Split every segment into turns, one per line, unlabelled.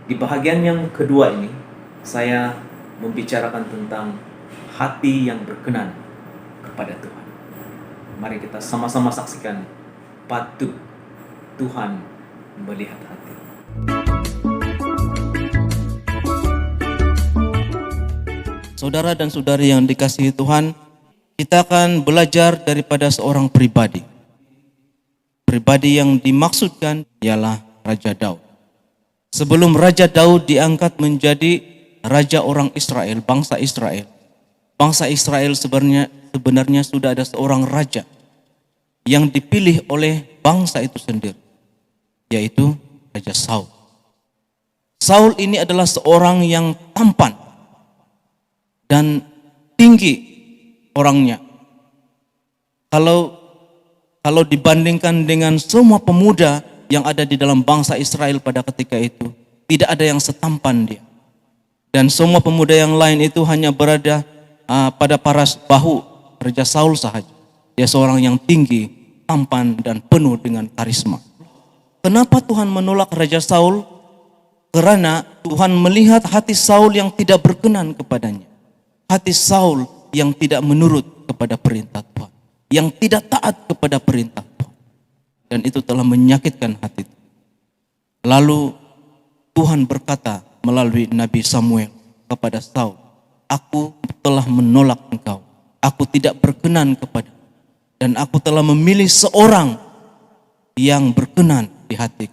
Di bahagian yang kedua ini, saya membicarakan tentang hati yang berkenan kepada Tuhan. Mari kita sama-sama saksikan, patut Tuhan melihat hati.
Saudara dan saudari yang dikasihi Tuhan, kita akan belajar daripada seorang pribadi. Pribadi yang dimaksudkan ialah Raja Daud. Sebelum Raja Daud diangkat menjadi raja orang Israel, bangsa Israel. Bangsa Israel sebenarnya sudah ada seorang raja yang dipilih oleh bangsa itu sendiri, yaitu Raja Saul. Saul ini adalah seorang yang tampan dan tinggi orangnya. Kalau dibandingkan dengan semua pemuda yang ada di dalam bangsa Israel pada ketika itu, tidak ada yang setampan dia. Dan semua pemuda yang lain itu hanya berada pada paras bahu Raja Saul sahaja. Dia seorang yang tinggi, tampan, dan penuh dengan karisma. Kenapa Tuhan menolak Raja Saul? Karena Tuhan melihat hati Saul yang tidak berkenan kepadanya. Hati Saul yang tidak menurut kepada perintah Tuhan, yang tidak taat kepada perintah Tuhan. Dan itu telah menyakitkan hati. Lalu Tuhan berkata melalui Nabi Samuel kepada Saul, "Aku telah menolak engkau, aku tidak berkenan kepada, dan aku telah memilih seorang yang berkenan di hati."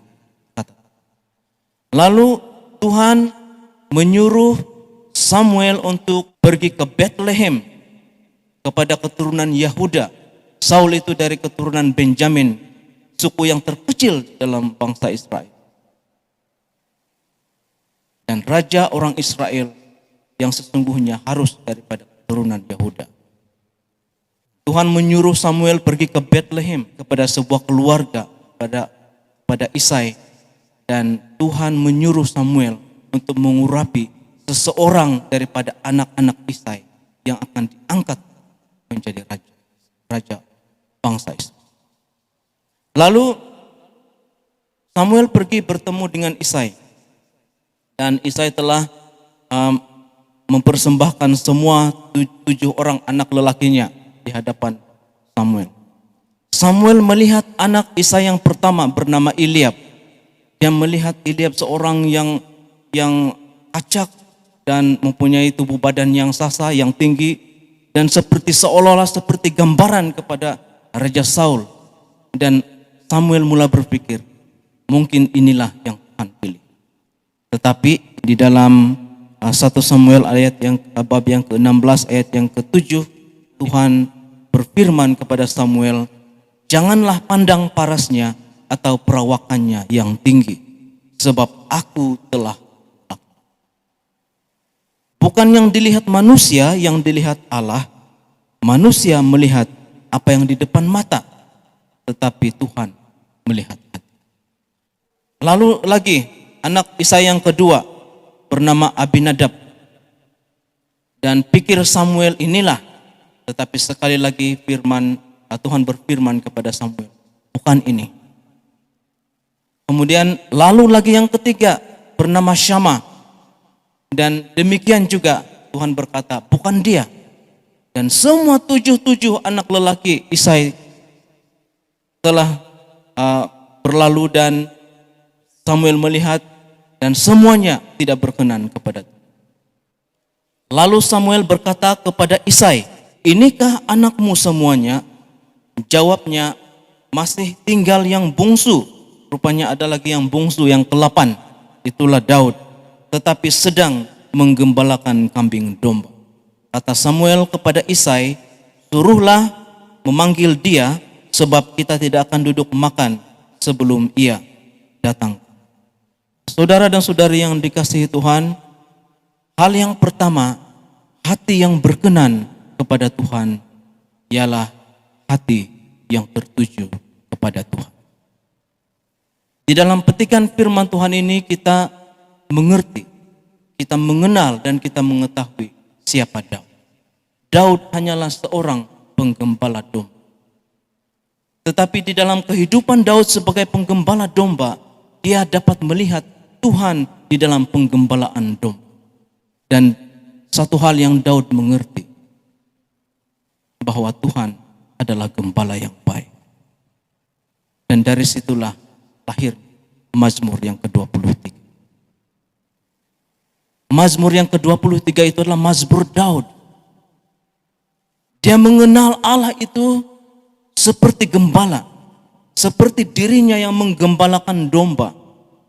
Lalu Tuhan menyuruh Samuel untuk pergi ke Bethlehem kepada keturunan Yahuda. Saul itu dari keturunan Benjamin, suku yang terkecil dalam bangsa Israel. Dan raja orang Israel yang sesungguhnya harus daripada keturunan Yahuda. Tuhan menyuruh Samuel pergi ke Bethlehem kepada sebuah keluarga, pada Isai. Dan Tuhan menyuruh Samuel untuk mengurapi seseorang daripada anak-anak Isai yang akan diangkat menjadi raja bangsa Israel. Lalu Samuel pergi bertemu dengan Isai. Dan Isai telah mempersembahkan semua 7 orang anak lelakinya di hadapan Samuel. Samuel melihat anak Isai yang pertama bernama Eliab. Dia melihat Eliab seorang yang acak dan mempunyai tubuh badan yang sasa, yang tinggi, dan seolah-olah seperti gambaran kepada Raja Saul. Dan Samuel mulai berpikir, mungkin inilah yang Tuhan pilih. Tetapi di dalam 1 Samuel bab yang ke-16 ayat yang ke-7, Tuhan berfirman kepada Samuel, "Janganlah pandang parasnya atau perawakannya yang tinggi, sebab aku telah." Bukan yang dilihat manusia, yang dilihat Allah. Manusia melihat apa yang di depan mata, tetapi Tuhan melihat hati. Lalu lagi anak Isai yang kedua bernama Abinadab. Dan pikir Samuel inilah, tetapi sekali lagi Tuhan berfirman kepada Samuel, bukan ini. Kemudian lalu lagi yang ketiga bernama Syama. Dan demikian juga Tuhan berkata, bukan dia. Dan semua 7 anak lelaki Isai telah berlalu dan Samuel melihat dan semuanya tidak berkenan kepada Tuhan. Lalu Samuel berkata kepada Isai, "Inikah anakmu semuanya?" Jawabnya, "Masih tinggal yang bungsu." Rupanya ada lagi yang bungsu, yang ke-8. Itulah Daud, tetapi sedang menggembalakan kambing domba. Kata Samuel kepada Isai, "Suruhlah memanggil dia, sebab kita tidak akan duduk makan sebelum ia datang." Saudara dan saudari yang dikasihi Tuhan, hal yang pertama, hati yang berkenan kepada Tuhan ialah hati yang tertuju kepada Tuhan. Di dalam petikan firman Tuhan ini kita mengerti, kita mengenal dan kita mengetahui siapa Daud. Daud hanyalah seorang penggembala domba. Tetapi di dalam kehidupan Daud sebagai penggembala domba, dia dapat melihat Tuhan di dalam penggembalaan domba. Dan satu hal yang Daud mengerti, bahwa Tuhan adalah gembala yang baik. Dan dari situlah lahir Mazmur yang ke-23. Mazmur yang ke-23 itu adalah Mazmur Daud. Dia mengenal Allah itu seperti gembala, seperti dirinya yang menggembalakan domba.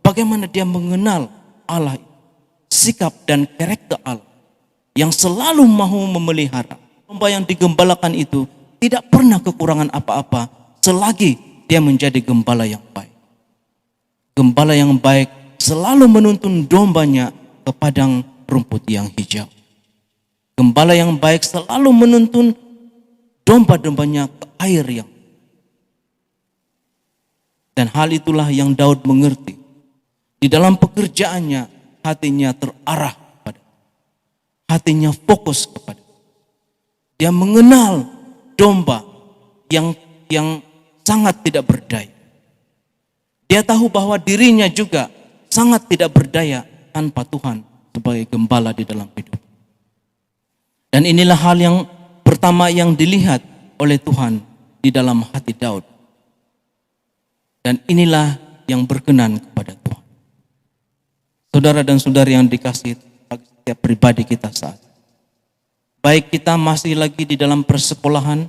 Bagaimana dia mengenal Allah, sikap dan karakter Allah yang selalu mahu memelihara. Domba yang digembalakan itu tidak pernah kekurangan apa-apa selagi dia menjadi gembala yang baik. Gembala yang baik selalu menuntun dombanya ke padang rumput yang hijau. Gembala yang baik selalu menuntun domba-dombanya ke air yang. Dan hal itulah yang Daud mengerti. Di dalam pekerjaannya hatinya terarah kepada, hatinya fokus kepada. Dia mengenal domba yang sangat tidak berdaya. Dia tahu bahwa dirinya juga sangat tidak berdaya tanpa Tuhan sebagai gembala di dalam hidup. Dan inilah hal yang pertama yang dilihat oleh Tuhan di dalam hati Daud. Dan inilah yang berkenan kepada Tuhan. Saudara dan saudari yang dikasihi setiap pribadi kita saat ini. Baik kita masih lagi di dalam persekolahan,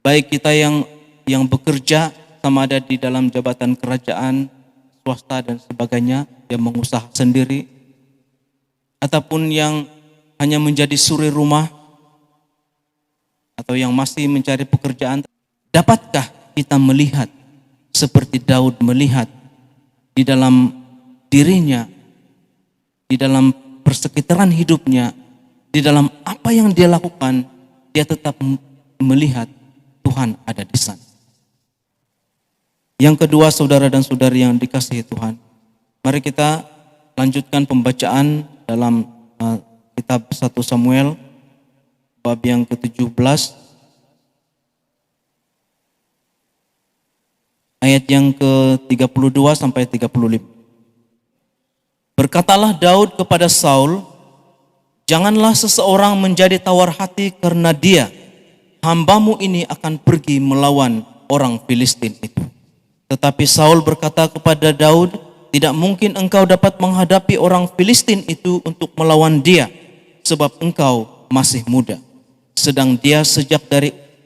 baik kita yang bekerja sama ada di dalam jabatan kerajaan, swasta dan sebagainya, yang mengusaha sendiri, ataupun yang hanya menjadi suri rumah, atau yang masih mencari pekerjaan. Dapatkah kita melihat seperti Daud melihat di dalam dirinya, di dalam persekitaran hidupnya, di dalam apa yang dia lakukan, dia tetap melihat Tuhan ada di sana. Yang kedua, saudara dan saudari yang dikasihi Tuhan, mari kita lanjutkan pembacaan dalam kitab 1 Samuel bab yang ke-17 ayat yang ke-32 sampai 35. Berkatalah Daud kepada Saul, janganlah seseorang menjadi tawar hati karena dia, hambamu ini akan pergi melawan orang Filistin itu. Tetapi Saul berkata kepada Daud, tidak mungkin engkau dapat menghadapi orang Filistin itu untuk melawan dia, sebab engkau masih muda. Sedang dia sejak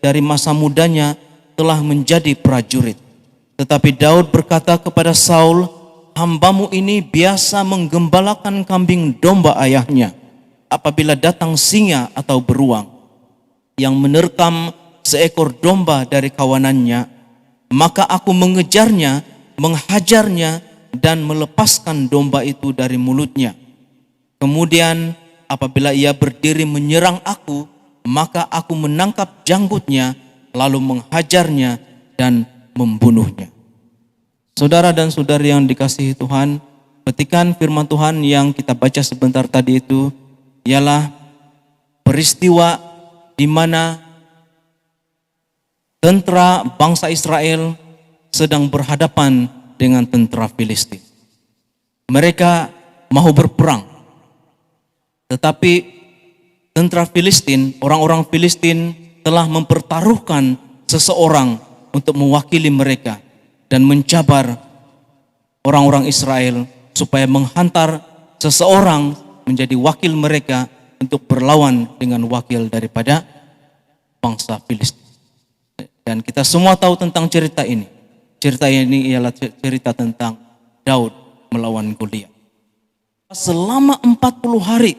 dari masa mudanya telah menjadi prajurit. Tetapi Daud berkata kepada Saul, hambamu ini biasa menggembalakan kambing domba ayahnya. Apabila datang singa atau beruang yang menerkam seekor domba dari kawanannya, maka aku mengejarnya, menghajarnya, dan melepaskan domba itu dari mulutnya. Kemudian apabila ia berdiri menyerang aku, maka aku menangkap janggutnya, lalu menghajarnya dan membunuhnya. Saudara dan saudari yang dikasihi Tuhan, petikan firman Tuhan yang kita baca sebentar tadi itu ialah peristiwa di mana tentara bangsa Israel sedang berhadapan dengan tentara Filistin. Mereka mau berperang, tetapi tentara Filistin, orang-orang Filistin telah mempertaruhkan seseorang untuk mewakili mereka dan mencabar orang-orang Israel supaya menghantar seseorang menjadi wakil mereka untuk berlawan dengan wakil daripada bangsa Filistin. Dan kita semua tahu tentang cerita ini. Cerita ini ialah cerita tentang Daud melawan Goliat. Selama 40 hari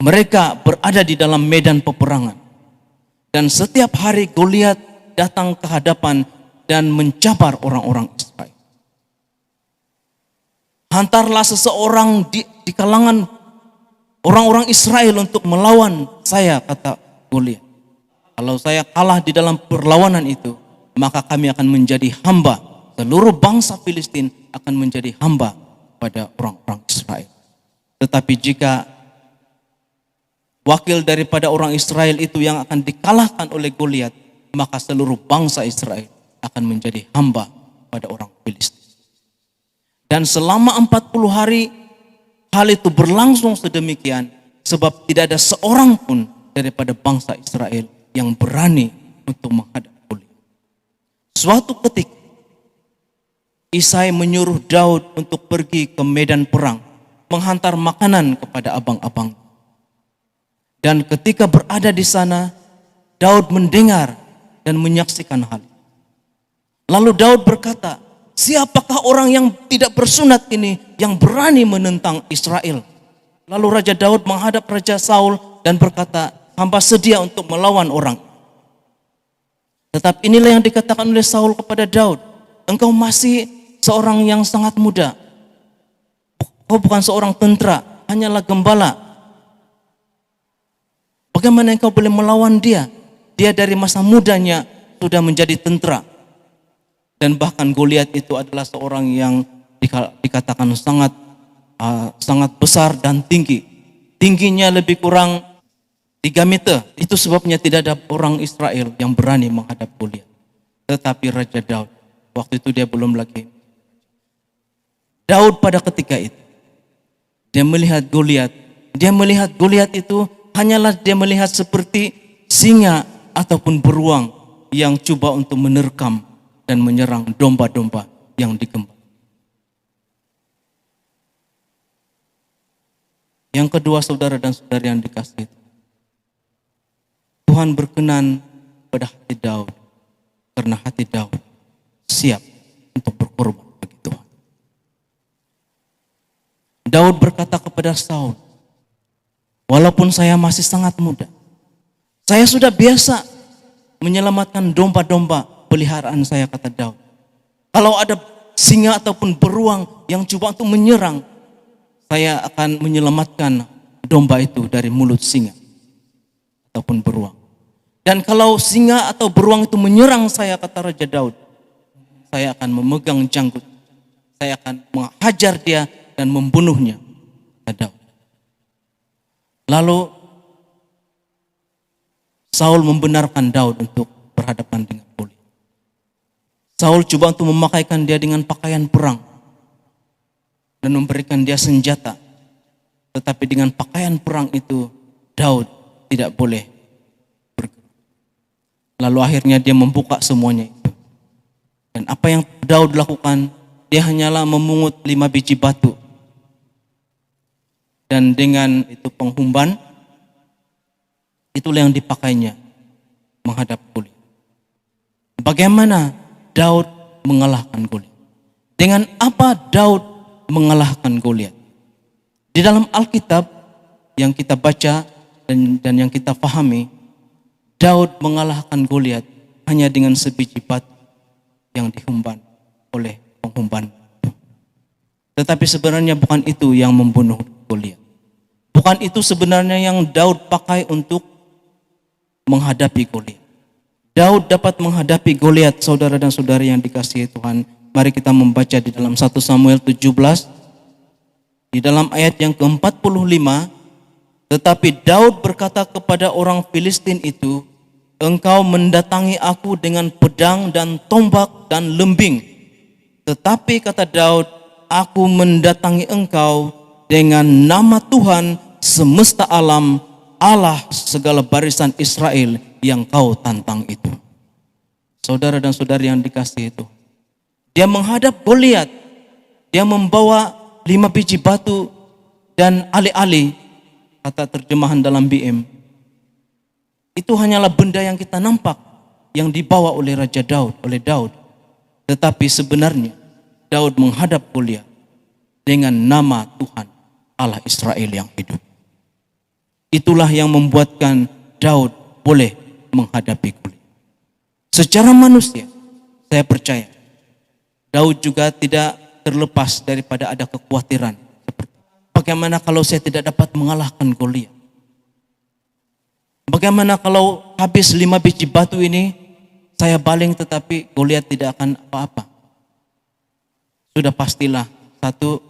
mereka berada di dalam medan peperangan. Dan setiap hari Goliat datang ke hadapan dan mencabar orang-orang Israel. Hantarlah seseorang di kalangan orang-orang Israel untuk melawan saya, kata Goliat. Kalau saya kalah di dalam perlawanan itu, maka kami akan menjadi hamba. Seluruh bangsa Filistin akan menjadi hamba pada orang-orang Israel. Tetapi jika wakil daripada orang Israel itu yang akan dikalahkan oleh Goliat, maka seluruh bangsa Israel akan menjadi hamba pada orang Filistin. Dan selama 40 hari hal itu berlangsung sedemikian sebab tidak ada seorang pun daripada bangsa Israel yang berani untuk menghadap Goliat. Suatu ketika Isai menyuruh Daud untuk pergi ke medan perang, menghantar makanan kepada abang-abang. Dan ketika berada di sana, Daud mendengar dan menyaksikan hal itu. Lalu Daud berkata, siapakah orang yang tidak bersunat ini yang berani menentang Israel? Lalu Raja Daud menghadap Raja Saul dan berkata, hamba sedia untuk melawan orang. Tetapi inilah yang dikatakan oleh Saul kepada Daud, engkau masih seorang yang sangat muda. Kau bukan seorang tentara, hanyalah gembala. Bagaimana engkau boleh melawan dia? Dia dari masa mudanya sudah menjadi tentara. Dan bahkan Goliat itu adalah seorang yang dikatakan sangat besar dan tinggi. Tingginya lebih kurang 3 meter. Itu sebabnya tidak ada orang Israel yang berani menghadap Goliat. Tetapi Raja Daud, waktu itu dia belum lagi. Daud pada ketika itu, dia melihat Goliat itu hanyalah dia melihat seperti singa ataupun beruang yang coba untuk menerkam dan menyerang domba-domba yang digembala. Yang kedua, saudara dan saudari yang dikasihi, Tuhan berkenan pada hati Daud karena hati Daud siap untuk berkorban bagi Tuhan. Daud berkata kepada Saul, walaupun saya masih sangat muda, saya sudah biasa menyelamatkan domba-domba peliharaan saya, kata Daud. Kalau ada singa ataupun beruang yang coba untuk menyerang, saya akan menyelamatkan domba itu dari mulut singa ataupun beruang. Dan kalau singa atau beruang itu menyerang saya, kata Raja Daud, saya akan memegang janggut, saya akan menghajar dia dan membunuhnya, kata Daud. Lalu Saul membenarkan Daud untuk berhadapan dengan Goliat. Saul coba untuk memakaikan dia dengan pakaian perang dan memberikan dia senjata. Tetapi dengan pakaian perang itu Daud tidak boleh bergerak. Lalu akhirnya dia membuka semuanya itu. Dan apa yang Daud lakukan, dia hanyalah memungut 5 biji batu. Dan dengan itu penghumban, itulah yang dipakainya menghadap Goliat. Bagaimana Daud mengalahkan Goliat? Dengan apa Daud mengalahkan Goliat? Di dalam Alkitab yang kita baca dan yang kita pahami, Daud mengalahkan Goliat hanya dengan sebiji batu yang dihumban oleh penghumban. Tetapi sebenarnya bukan itu yang membunuh Goliat. Bukan itu sebenarnya yang Daud pakai untuk menghadapi Goliat. Daud dapat menghadapi Goliat, saudara dan saudari yang dikasihi Tuhan. Mari kita membaca di dalam 1 Samuel 17, di dalam ayat yang ke-45. Tetapi Daud berkata kepada orang Filistin itu, engkau mendatangi aku dengan pedang dan tombak dan lembing. Tetapi kata Daud, aku mendatangi engkau dengan nama Tuhan semesta alam, Allah segala barisan Israel yang kau tantang itu. Saudara dan saudari yang dikasihi itu, dia menghadap Goliat, dia membawa 5 biji batu dan alih-alih, kata terjemahan dalam BM, itu hanyalah benda yang kita nampak yang dibawa oleh Raja Daud, oleh Daud. Tetapi sebenarnya Daud menghadap Goliat dengan nama Tuhan Allah Israel yang hidup. Itulah yang membuatkan Daud boleh menghadapi Goliat. Secara manusia, saya percaya Daud juga tidak terlepas daripada ada kekhawatiran. Bagaimana kalau saya tidak dapat mengalahkan Goliat? Bagaimana kalau habis 5 biji batu ini saya baling tetapi Goliat tidak akan apa-apa? Sudah pastilah, satu,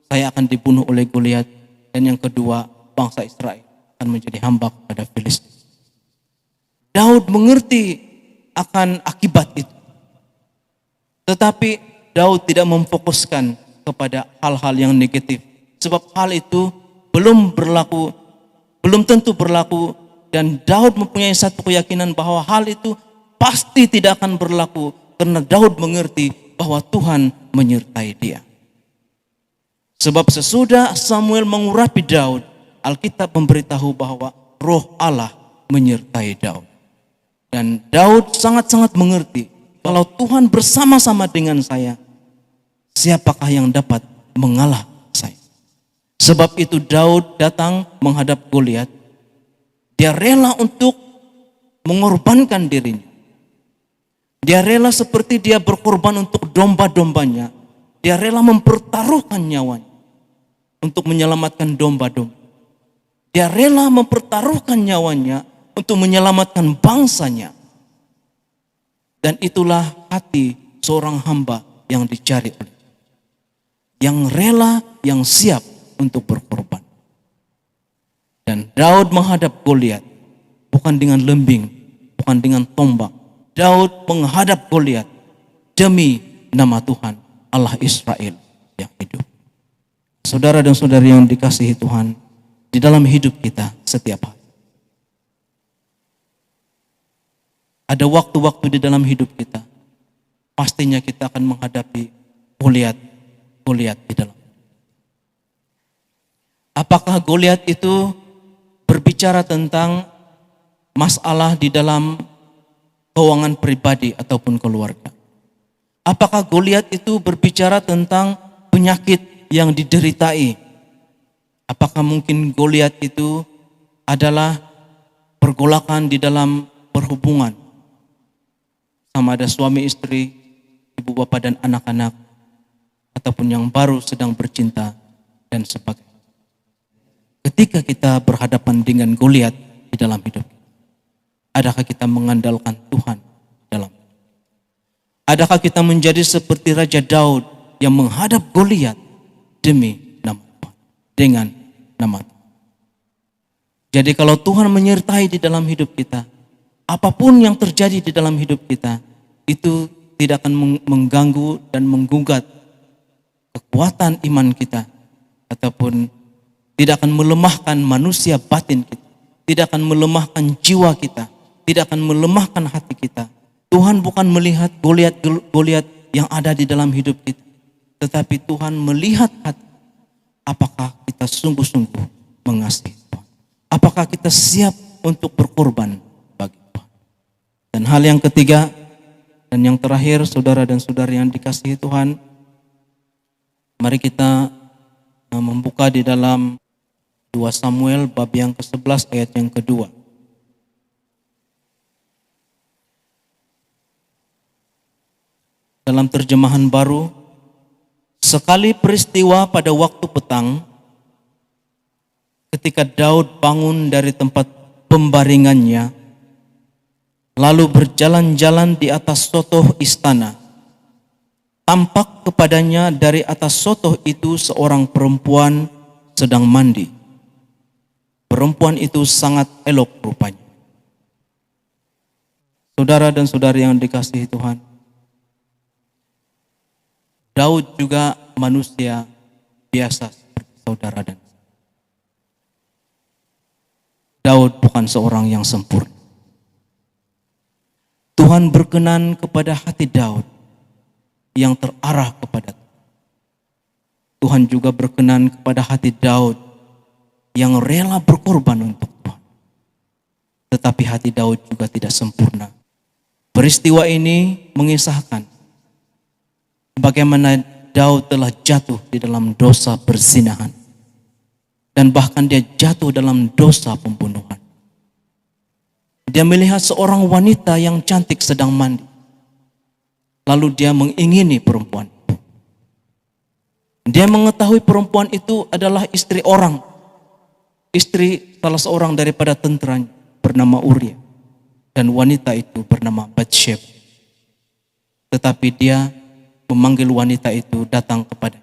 saya akan dibunuh oleh Goliat, dan yang kedua, bangsa Israel akan menjadi hamba kepada Filistin. Daud mengerti akan akibat itu. Tetapi Daud tidak memfokuskan kepada hal-hal yang negatif. Sebab hal itu belum tentu berlaku, dan Daud mempunyai satu keyakinan bahwa hal itu pasti tidak akan berlaku karena Daud mengerti bahwa Tuhan menyertai dia. Sebab sesudah Samuel mengurapi Daud, Alkitab memberitahu bahwa Roh Allah menyertai Daud. Dan Daud sangat-sangat mengerti, kalau Tuhan bersama-sama dengan saya, siapakah yang dapat mengalah saya? Sebab itu Daud datang menghadap Goliat. Dia rela untuk mengorbankan dirinya. Dia rela seperti dia berkorban untuk domba-dombanya. Dia rela mempertaruhkan nyawanya untuk menyelamatkan domba-domba. Dia rela mempertaruhkan nyawanya untuk menyelamatkan bangsanya. Dan itulah hati seorang hamba yang dicari oleh Tuhan. Yang rela, yang siap untuk berkorban. Dan Daud menghadap Goliat bukan dengan lembing, bukan dengan tombak. Daud menghadap Goliat demi nama Tuhan Allah Israel yang hidup. Saudara dan saudari yang dikasihi Tuhan, di dalam hidup kita setiap hari ada waktu-waktu di dalam hidup kita, pastinya kita akan menghadapi Goliat di dalam. Apakah Goliat itu berbicara tentang masalah di dalam keuangan pribadi ataupun keluarga? Apakah Goliat itu berbicara tentang penyakit yang dideritai? Apakah mungkin Goliat itu adalah pergolakan di dalam perhubungan, sama ada suami istri, ibu bapak dan anak-anak, ataupun yang baru sedang bercinta dan sebagainya? Ketika kita berhadapan dengan Goliat di dalam hidup, adakah kita mengandalkan Tuhan dalam? Adakah kita menjadi seperti Raja Daud yang menghadap Goliat demi nama Tuhan, dengan nama Tuhan? Jadi kalau Tuhan menyertai di dalam hidup kita, apapun yang terjadi di dalam hidup kita, itu tidak akan mengganggu dan menggugat kekuatan iman kita, ataupun tidak akan melemahkan manusia batin kita, tidak akan melemahkan jiwa kita, tidak akan melemahkan hati kita. Tuhan bukan melihat Goliat yang ada di dalam hidup kita, tetapi Tuhan melihat hati. Apakah kita sungguh-sungguh mengasihi Tuhan? Apakah kita siap untuk berkorban bagi Tuhan? Dan hal yang ketiga dan yang terakhir, saudara dan saudari yang dikasihi Tuhan, mari kita membuka di dalam 2 Samuel bab yang ke-11 ayat yang kedua. Dalam terjemahan baru, sekali peristiwa pada waktu petang, ketika Daud bangun dari tempat pembaringannya, lalu berjalan-jalan di atas sotoh istana, tampak kepadanya dari atas sotoh itu seorang perempuan sedang mandi. Perempuan itu sangat elok rupanya. Saudara dan saudari yang dikasihi Tuhan, Daud juga manusia biasa seperti saudara dan saya. Daud bukan seorang yang sempurna. Tuhan berkenan kepada hati Daud yang terarah kepada Tuhan. Tuhan juga berkenan kepada hati Daud yang rela berkorban untuk Tuhan. Tetapi hati Daud juga tidak sempurna. Peristiwa ini mengisahkan bagaimana Daud telah jatuh di dalam dosa perzinahan. Dan bahkan dia jatuh dalam dosa pembunuhan. Dia melihat seorang wanita yang cantik sedang mandi. Lalu dia mengingini perempuan itu. Dia mengetahui perempuan itu adalah istri orang. Istri salah seorang daripada tentera bernama Uria. Dan wanita itu bernama Batsheba. Tetapi dia memanggil wanita itu datang kepada.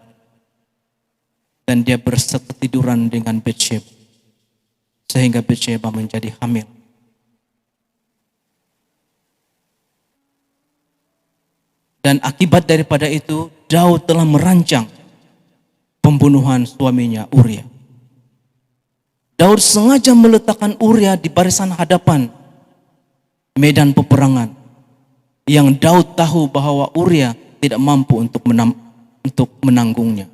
Dan dia berseketiduran dengan Batsheba. Sehingga Batsheba menjadi hamil. Dan akibat daripada itu, Daud telah merancang pembunuhan suaminya Uria. Daud sengaja meletakkan Uria di barisan hadapan medan peperangan, yang Daud tahu bahwa Uria tidak mampu untuk menanggungnya.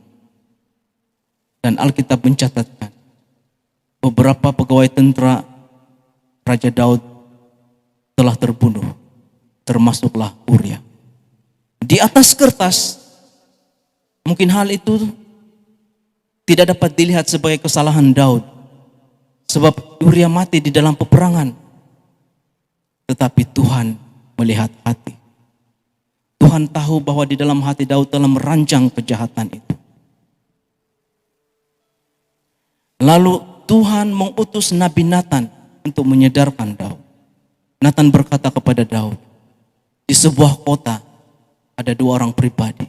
Dan Alkitab mencatatkan beberapa pegawai tentara Raja Daud telah terbunuh, termasuklah Uria. Di atas kertas, mungkin hal itu tidak dapat dilihat sebagai kesalahan Daud, sebab Uria mati di dalam peperangan. Tetapi Tuhan melihat hati. Tuhan tahu bahwa di dalam hati Daud telah merancang kejahatan itu. Lalu Tuhan mengutus Nabi Nathan untuk menyadarkan Daud. Nathan berkata kepada Daud, di sebuah kota ada dua orang pribadi,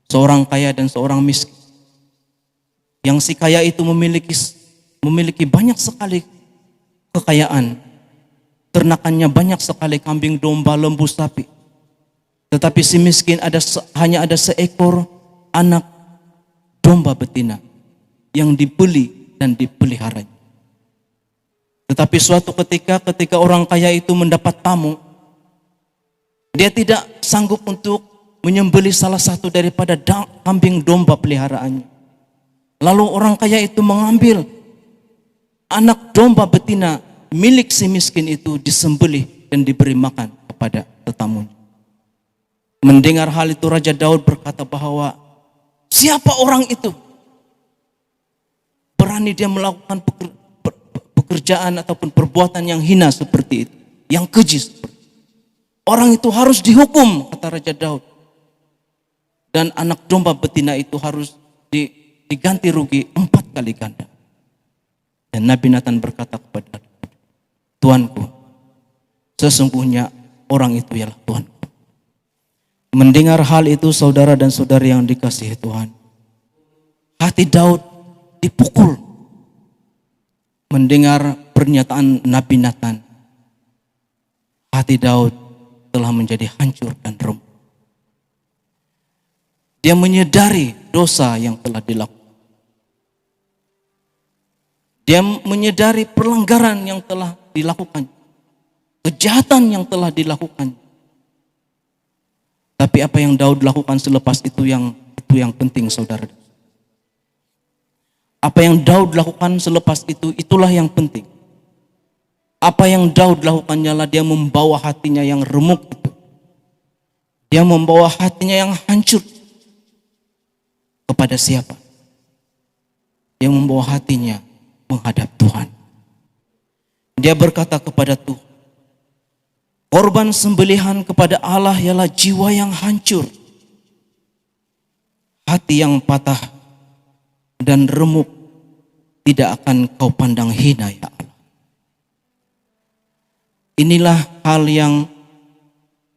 seorang kaya dan seorang miskin. Yang si kaya itu memiliki banyak sekali kekayaan, ternakannya banyak sekali, kambing, domba, lembu, sapi. Tetapi si miskin hanya ada seekor anak domba betina yang dibeli dan dipeliharanya. Tetapi suatu ketika orang kaya itu mendapat tamu, dia tidak sanggup untuk menyembelih salah satu daripada kambing domba peliharaannya. Lalu orang kaya itu mengambil anak domba betina milik si miskin itu, disembelih dan diberi makan kepada tetamunya. Mendengar hal itu, Raja Daud berkata bahwa siapa orang itu? Berani dia melakukan pekerjaan ataupun perbuatan yang hina seperti itu, yang keji seperti itu. Orang itu harus dihukum, kata Raja Daud. Dan anak domba betina itu harus diganti rugi 4 kali ganda. Dan Nabi Nathan berkata kepada Daud, Tuanku, sesungguhnya orang itu ialah Tuanku. Mendengar hal itu, saudara dan saudari yang dikasihi Tuhan, hati Daud dipukul mendengar pernyataan Nabi Nathan. Hati Daud telah menjadi hancur dan remuk. Dia menyadari dosa yang telah dilakukan. Dia menyadari pelanggaran yang telah dilakukan, kejahatan yang telah dilakukan. Tapi apa yang Daud lakukan selepas itu yang penting, saudara. Apa yang Daud lakukan selepas itu, itulah yang penting. Apa yang Daud lakukan ialah dia membawa hatinya yang remuk itu. Dia membawa hatinya yang hancur. Kepada siapa? Dia membawa hatinya menghadap Tuhan. Dia berkata kepada Tuhan, korban sembelihan kepada Allah ialah jiwa yang hancur, hati yang patah dan remuk tidak akan kau pandang hina, ya Allah. Inilah hal yang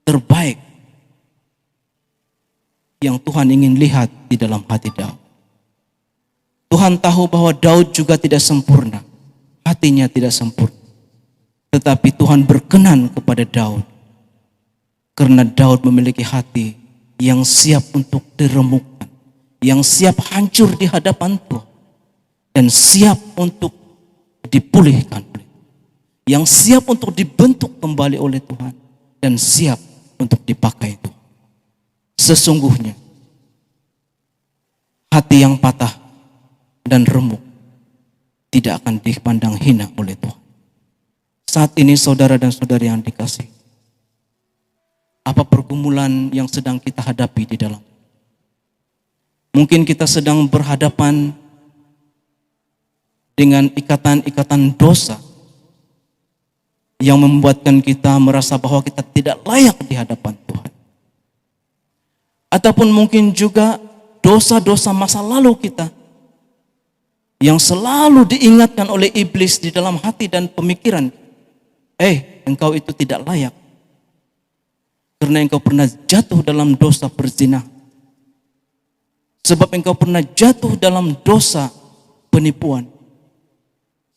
terbaik yang Tuhan ingin lihat di dalam hati Daud. Tuhan tahu bahwa Daud juga tidak sempurna, hatinya tidak sempurna. Tetapi Tuhan berkenan kepada Daud karena Daud memiliki hati yang siap untuk diremukkan, yang siap hancur di hadapan Tuhan, dan siap untuk dipulihkan, yang siap untuk dibentuk kembali oleh Tuhan, dan siap untuk dipakai Tuhan. Sesungguhnya hati yang patah dan remuk tidak akan dipandang hina oleh Tuhan. Saat ini saudara dan saudari yang dikasihi, apa pergumulan yang sedang kita hadapi di dalam? Mungkin kita sedang berhadapan dengan ikatan-ikatan dosa yang membuatkan kita merasa bahwa kita tidak layak di hadapan Tuhan. Ataupun mungkin juga dosa-dosa masa lalu kita yang selalu diingatkan oleh iblis di dalam hati dan pemikiran. Engkau itu tidak layak karena engkau pernah jatuh dalam dosa berzina. Sebab engkau pernah jatuh dalam dosa penipuan.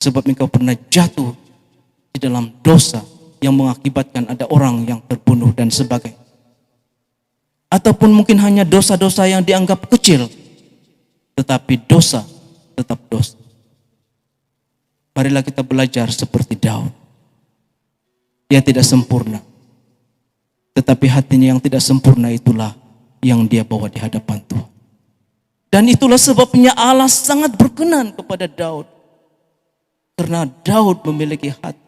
Sebab engkau pernah jatuh di dalam dosa yang mengakibatkan ada orang yang terbunuh dan sebagainya. Ataupun mungkin hanya dosa-dosa yang dianggap kecil, tetapi dosa tetap dosa. Marilah kita belajar seperti Daud. Dia tidak sempurna, tetapi hatinya yang tidak sempurna itulah yang dia bawa di hadapan Tuhan. Dan itulah sebabnya Allah sangat berkenan kepada Daud. Karena Daud memiliki hati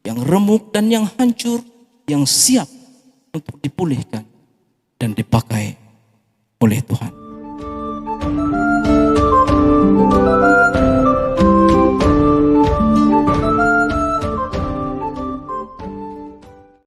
yang remuk dan yang hancur, yang siap untuk dipulihkan dan dipakai oleh Tuhan.